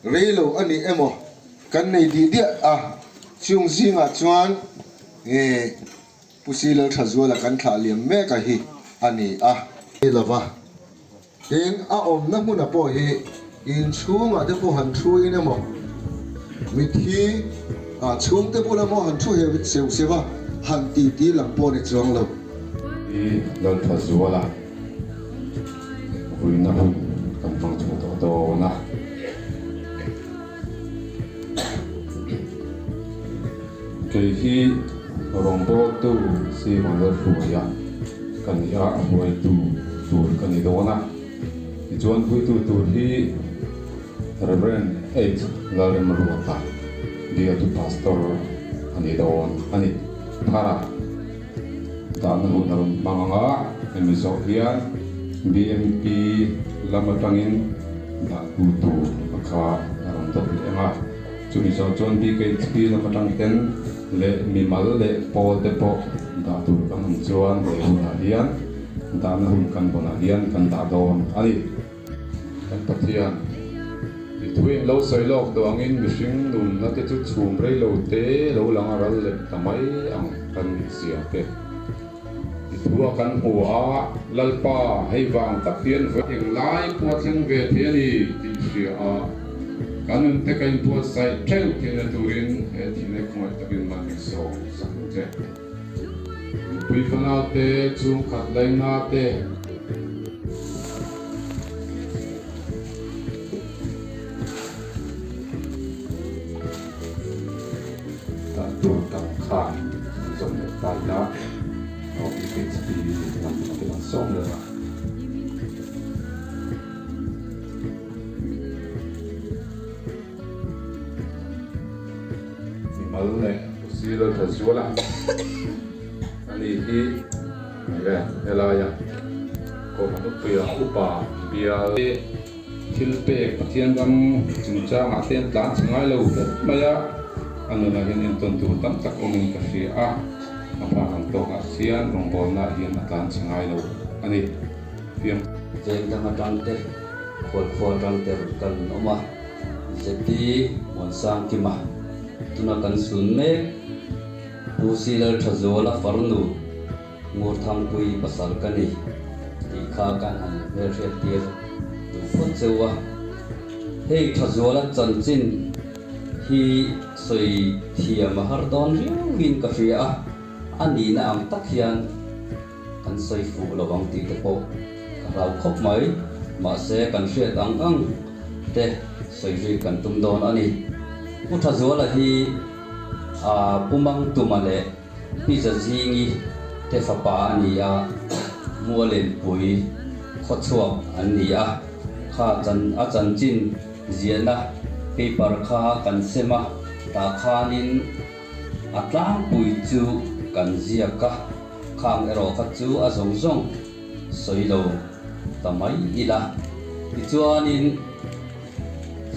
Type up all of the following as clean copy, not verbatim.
reilo ani emo kan nei di dia a chung zinga chuan pusilo thazula kan thla liam me ka hi ani a lova ten a om na huna po hi in chunga te po han thu in emo mi thi a chung te po la mo han thu he seu seva han ti lang po ne chuang lo i lal thazula hui na hu kan mang chu to na cái khi rombo tu si mang được phù ya kan ya hui tu kan ni do na i chuan hui tu hi Reverend H. Larim Ruata dia tu pastor ani don ani thara dan hu na manga emiso hian BMP lamatangin da tu akha ram to enga chuni so chon BKP lamatang ten le mimal le pol te po da tu kan chuan le huna hian dan hu kan bona hian kan da don ani kan pathian tui lo soi lok to angin mishing nun na te chu chum rei lo te lo lang aral le tamai ang kan sia te thua kan hua lalpa hei wang tak hian eng lai po thang ve thiani ti sia a kanun te kain po sai theu thina turin he thine khoi takin man so sang te pui fana te chung khat lai na te tu tam khan som le tai la no BKP nam ke la song le ni mal le si lo ta suala ani hi ya ela ya ko ma tu ya upa bia le thilpe pathian gam chungcha ma ten tlan chingai lo maya anu na hian ton tu tam tak omin ka hria apa kan to ka sian rongbol na hian atlan chingai lo ani piam jeng dang atang te khol dang te kan oma zeti mon sang ki ma tuna kan sun me pusilar thazola farnu ngur tham pui pasal kani ti kha kan an ver hret tir tu phot chewa hei thazola chanchin hi soi thiam har don riwin ka hria ani na am tak hian kan soi fu lawang ti te po ka rau khop mai ma se kan hriat ang te soi ri kan tum don ani pu thazola hi pumang tumale pi za zingi te fa pa ani a mualen pui khochuak ani a kha chan chin ziana paper kha kan sema ta khanin atlang pui chu kan zia ka khang ero kha chu a zong soilo tamai ila tichuanin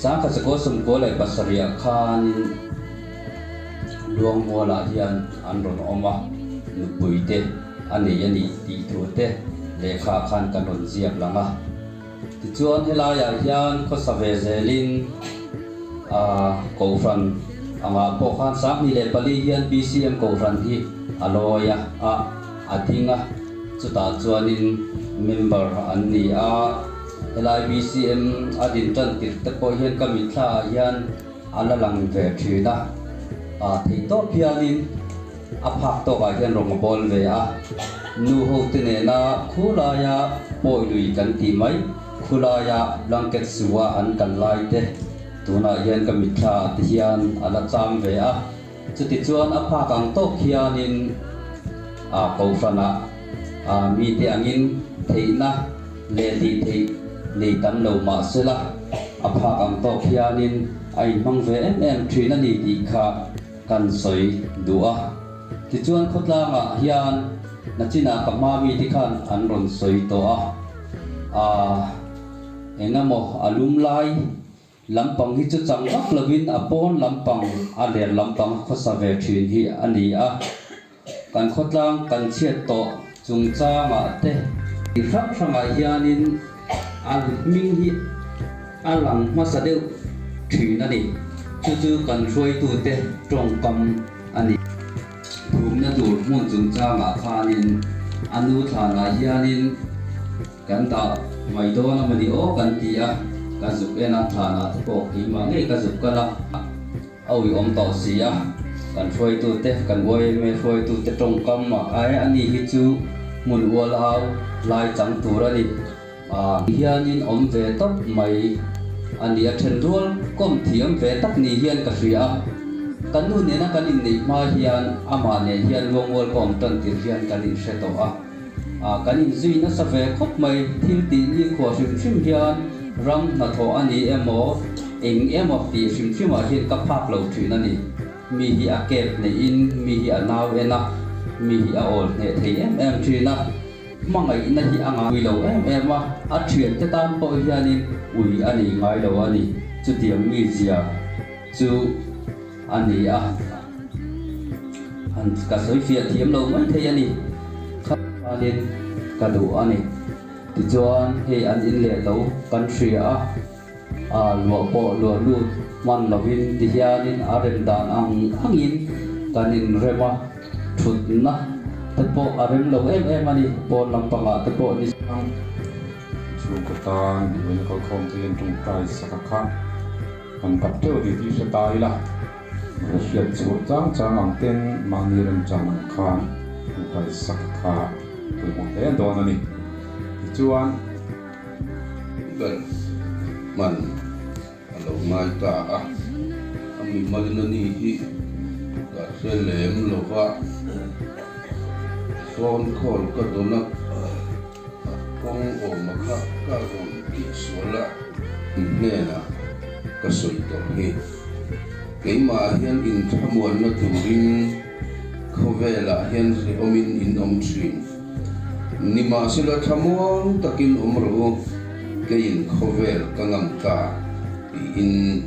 sa kha chako sum ko lai basaria khanin luang mola hian anron oma nu puite ani ti thu te lekha khan kan ron ziak langa tichuan helaya hian ko save zelin kofran anga pokhan sami le pali hian PCM kofran hi aloya adinga chuta chuanin member anni LIBCM adin tan tir te ko hian kamitha hian alalang ve thina thei to pianin aphak to ka hian rong bol ve nu ho tine na khulaya poilui kan ti mai khulaya blanket suwa an kan lai te tuna hian kamitha ti hian ala cham ve chuti chuan apha kang to khianin kofrana mi te angin theina le li thei nei tam lo ma sela apha kang to khianin ai mang ve em thina ni ti kha kan soi du'a ti chuan khotlanga hian nachina kamami ti khan an ron soi to engamo alum lai lampang hi chu changak lovin apon lampang aler lampang khosave thin hi ani kan khotlang kan chiat to chungcha ma te rak ranga hianin al ming hi alang masadeu thủy na ni chu kan roi tu te trong kam ani thum na dur mun chung cha ma khanin anu thana hianin kan ta mai do na mani o kan ti a ka zup ena thana ko ki ma nge ka zup kala awi om to si a kan roi tu te kan woi me roi tu te trong kam ma ai ani hi chu mun wal au lai chang tu ra ni hianin om ve top mai ani a then rol kom thiam ve tak ni hian ka hria kan nu ne na kan in nei ma hian ama ne hian lom wal kom tan tir hian kan in se to kan in zui na sa ve khop mai thil ti ni kho shim hian ram na tho ani emo eng emo ti shim a hian ka phak lo thin ani mi hi a kep ne in mi hi a naw ena mi hi a ol ne thei em thina mangai na hi anga ui lo em a thian te tan po hianin ui ani ngai lo ani chu tiam mi zia chu ani an ka soi fia thiam lo mai thei ani khanin ka du ani ti chuan he an in le lo kan hria lo po lo lu man lovin ti hianin a rem dan angin kanin rema thut na te po arem lo em ani po lampanga te po ni chu ka tan ni ko khom te yen tung tai sakakha kan kap te di ti sa tai la rasiat chu chang ang ten mangni rem chang khan tai sakakha tu mo te do na ni chuan gần man alo mai ta ami malina ni hi ka se lem lo va son khol ka dona kong o makha ka gon ki sola ne na ka soi to hi ke ma hian in thamuan na turin khovela hian se omin in om trin ni ma sila thamuan takin omro ke in khovel kangam ta in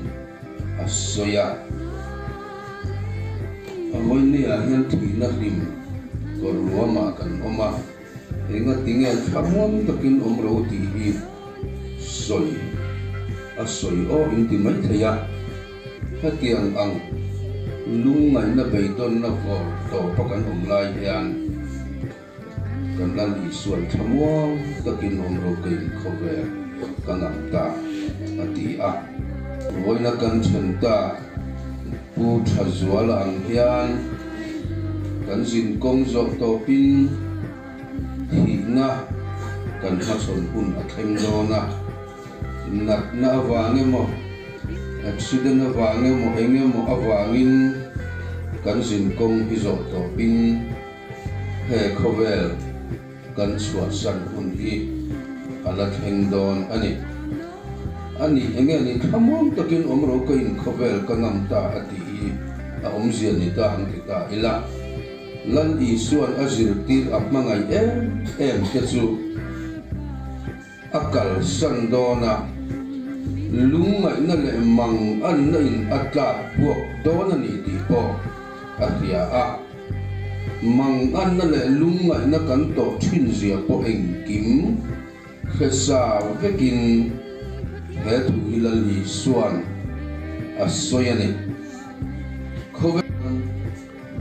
asoya avoy ni hian thina rim korwama kan oma enga tinge thamuan takin omro ti hi soi asoi o inti mai thaya hatiang ang lungai na beiton na ko to pakan omlai hian kan lan isuan thamuang takin omro kain khover kangam ta ati voi na kan chanta pu thazwala ang hian kan sin kong zo to pin hi na kan hason hun athem do na nat na awange mo accident awange mo enge mo awangin kan sin kong hi zo to pin he khover kan suat san hun hi ala theng don ani enge ni thamon takin omro ka in khovel kangam ta ati a omzian ni ta ang kita ila lan i suan azir tir apmangai em ke chu akal san dona lungai na le mang an na in atla buak dona ni ti po atia mang an na le lungai na kan to thin zia po eng kim khesa vekin he thu hilali suan asoyani khove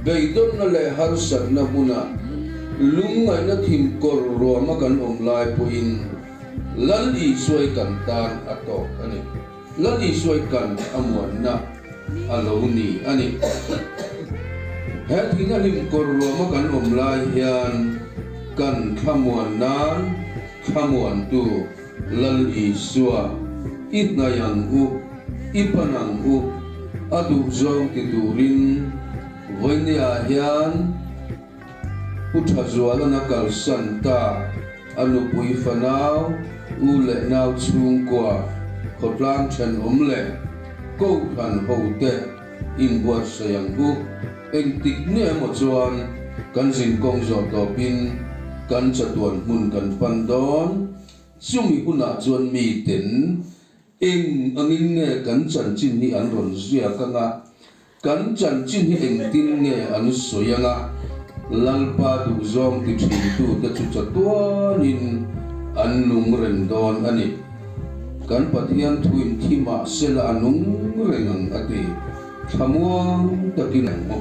beidon na le harsat na buna lungai na thim kor ro ma kan omlai po in lali suai kan tan ato ani lali suai kan amwan na aloni ani he thina lim kor ro ma kan omlai hian kan khamuan nan khamuan tu lali suwa itnayang u ipanang u adu zong titurin voinia hian uthazwala na kalsanta anu pui fanau ule nau chung kwa khotlang chen omle ko than hote in buat sayang u eng tik ne mo chuan kan sin kong zo to pin kan chatuan mun kan pandon sumi huna chuan mi ten eng angin nge kan chan chin ni an ron zia kanga kan chan chin hi eng tin nge an soyanga lalpa du zong ti thin tu ta chu chatuanin an nung ren don ani kan pathian thuim thima sela anung rengang ati thamuang takin mo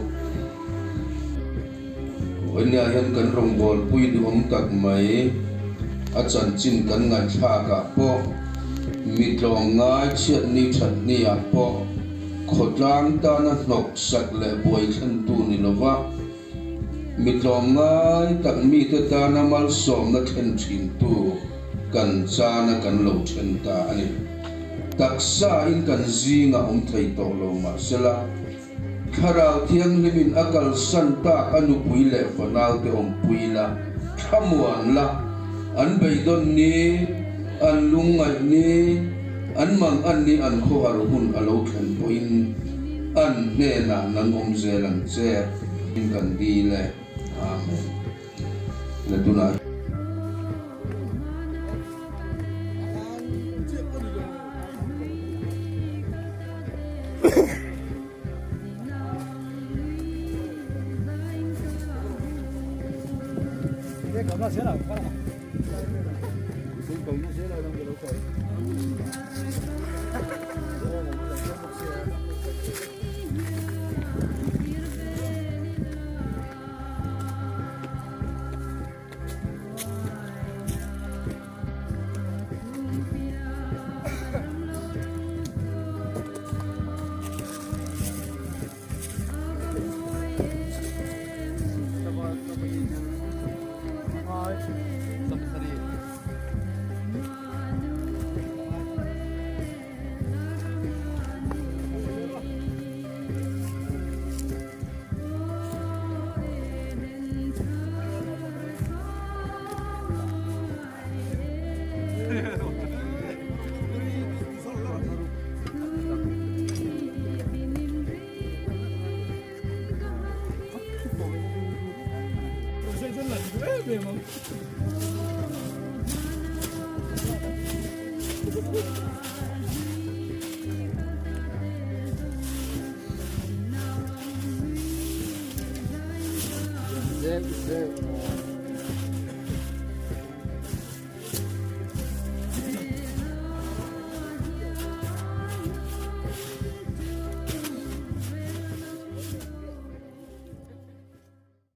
wanya hian kan rongbol pui du om tak mai achan chin kan ngan tha ka po mitlong ngai chiat ni that ni a po khotlang ta na nok sak le boi khan tu ni lova mitlong ngai tak mi te ta na mal som na khen thin tu kan cha na kan lo chen ta ani taksa in kan zinga om thei to lo ma sela kharau thiang limin akal san ta anu puile fanal te om puila thamuan la an beidon ni an lungai ni an mang an ni an kho har hun alo khen poin an ne na nan om zelan che in kan di le amen le tuna